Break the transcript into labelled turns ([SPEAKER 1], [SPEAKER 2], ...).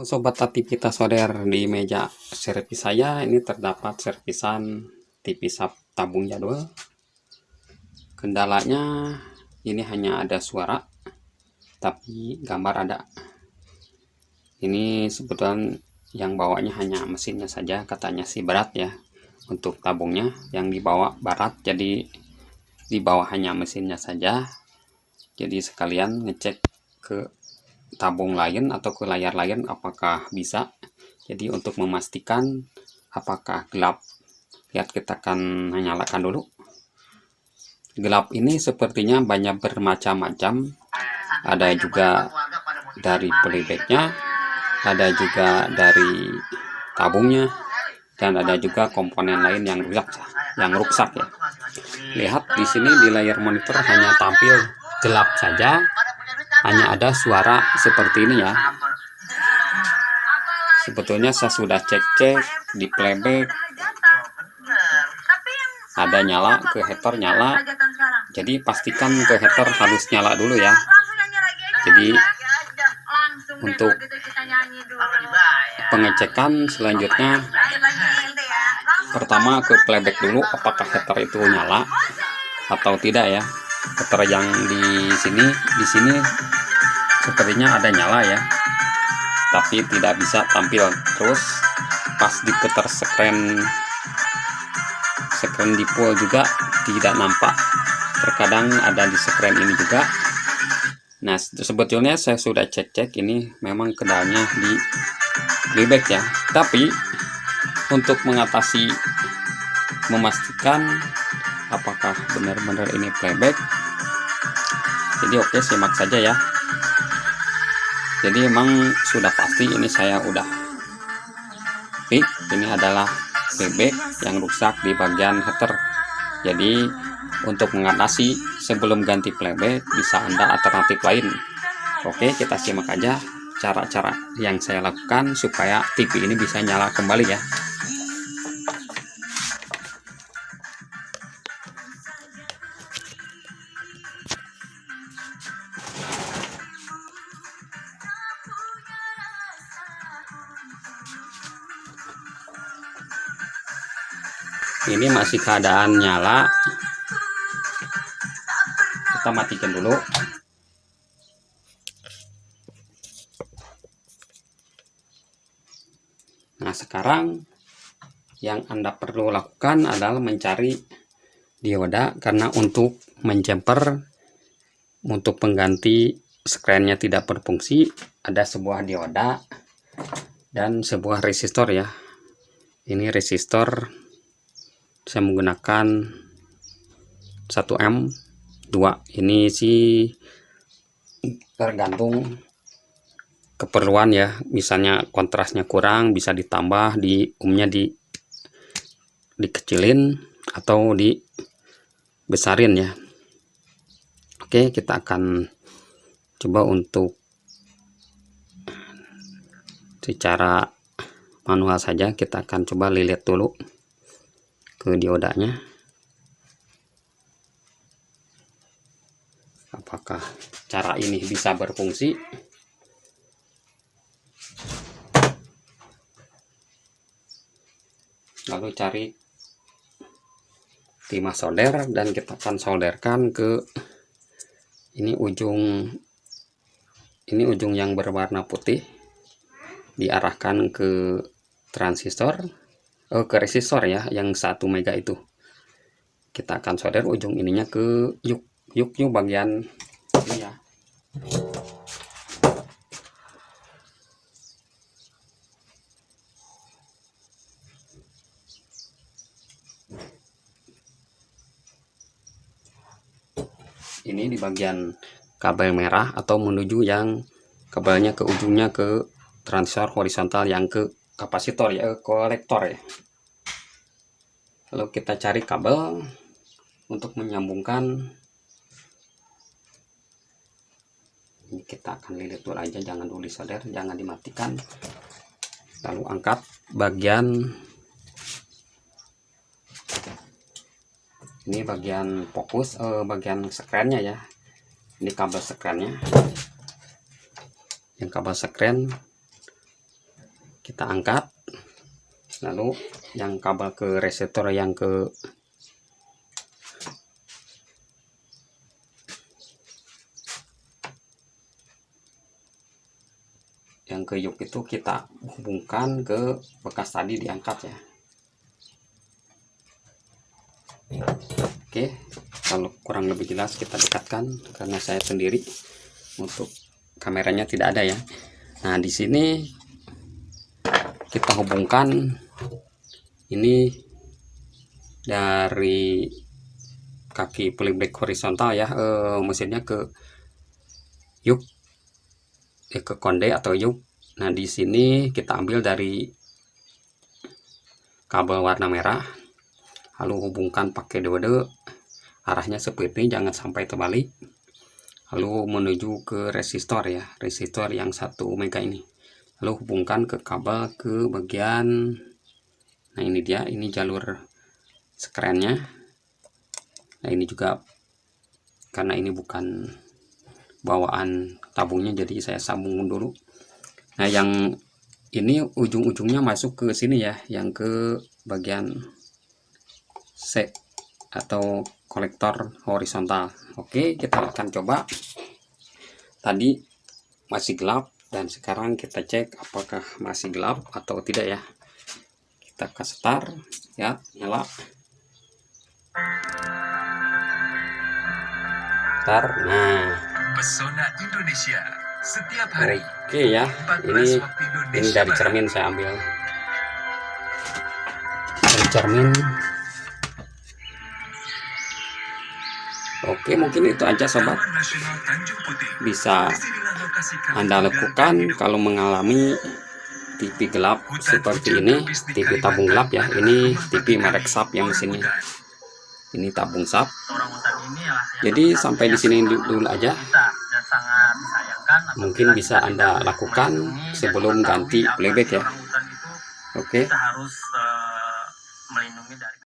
[SPEAKER 1] Sobat aktivitas solder, di meja servis saya ini terdapat servisan TV tabung jadul. Kendalanya ini hanya ada suara tapi gambar ada. Ini sebetulnya yang bawanya hanya mesinnya saja, katanya sih berat ya untuk tabungnya, yang dibawa barat, jadi dibawa hanya mesinnya saja. Jadi sekalian ngecek ke tabung lain atau ke layar lain apakah bisa. Jadi untuk memastikan apakah gelap, lihat kita akan menyalakan dulu. Gelap ini sepertinya banyak bermacam-macam, ada juga dari playbacknya, ada juga dari tabungnya, dan ada juga komponen lain yang rusak ya. Lihat di sini di layar monitor hanya tampil gelap saja, hanya ada suara seperti ini ya. Sebetulnya saya sudah cek di playback, ada nyala, ke heater nyala. Jadi pastikan ke heater harus nyala dulu ya. Jadi untuk pengecekan selanjutnya, pertama ke playback dulu apakah heater itu nyala atau tidak ya. Heater yang di sini sepertinya ada nyala ya, tapi tidak bisa tampil. Terus pas diputar screen di full juga tidak nampak, terkadang ada di screen ini juga. Nah, sebetulnya saya sudah cek ini memang kendalanya di playback ya, tapi untuk mengatasi, memastikan apakah benar-benar ini playback, jadi oke, simak saja ya. Jadi memang sudah pasti ini saya udah fix, ini adalah playback yang rusak di bagian heater. Jadi untuk mengatasi sebelum ganti playback bisa Anda alternatif lain. Oke, kita simak aja cara-cara yang saya lakukan supaya TV ini bisa nyala kembali ya. Ini masih keadaan nyala, kita matikan dulu. Nah, sekarang yang Anda perlu lakukan adalah mencari dioda, karena untuk menjumper, untuk pengganti screen-nya tidak berfungsi, ada sebuah dioda dan sebuah resistor ya. Ini resistor saya menggunakan 1 ohm 2. Ini sih tergantung keperluan ya, misalnya kontrasnya kurang bisa ditambah, di ohmnya dikecilin atau dibesarin ya. Oke, kita akan coba untuk secara manual saja. Kita akan coba lilit dulu ke diodanya, apakah cara ini bisa berfungsi. Lalu cari timah solder dan kita akan solderkan ke ini ujung yang berwarna putih, diarahkan ke transistor, ke resistor ya, yang 1 mega itu. Kita akan solder ujung ininya ke yuk bagian ini ya. Ini di bagian kabel merah, atau menuju yang kabelnya ke ujungnya ke transistor horizontal yang ke kapasitor ya, kolektor ya. Lalu kita cari kabel untuk menyambungkan. Ini kita akan lilit dulu aja, jangan dulu disolder, jangan dimatikan. Lalu angkat bagian ini, bagian fokus, bagian screen-nya ya. Ini kabel screen-nya, yang kabel screen kita angkat. Lalu yang kabel ke resistor yang ke yuk itu kita hubungkan ke bekas tadi, diangkat ya. Oke, kalau kurang lebih jelas kita dekatkan karena saya sendiri, untuk kameranya tidak ada ya. Nah, di sini kita hubungkan ini dari kaki playback horizontal ya, mesinnya ke yuk, ke konde atau yuk. Nah, di sini kita ambil dari kabel warna merah, lalu hubungkan pakai diode, arahnya seperti ini, jangan sampai terbalik. Lalu menuju ke resistor ya, resistor yang 1 mega ini. Lalu hubungkan ke kabel ke bagian, nah ini dia, ini jalur skrennya. Nah, ini juga karena ini bukan bawaan tabungnya, jadi saya sambung dulu. Nah, yang ini ujung-ujungnya masuk ke sini ya, yang ke bagian C atau kolektor horizontal. Oke, kita akan coba. Tadi masih gelap dan sekarang kita cek apakah masih gelap atau tidak ya. Kita ke start ya, nyala. Start. Nah,
[SPEAKER 2] Pesona Indonesia setiap hari.
[SPEAKER 1] Oke ya, ini dari cermin saya ambil. Dari cermin. Oke, mungkin itu aja sobat. Bisa Anda lakukan kalau mengalami TV gelap seperti ini, TV tabung gelap ya. Ini TV merek SAP yang mesinnya. Ini tabung SAP. Jadi sampai di sini dulu aja. Mungkin bisa Anda lakukan sebelum ganti playback ya. Oke.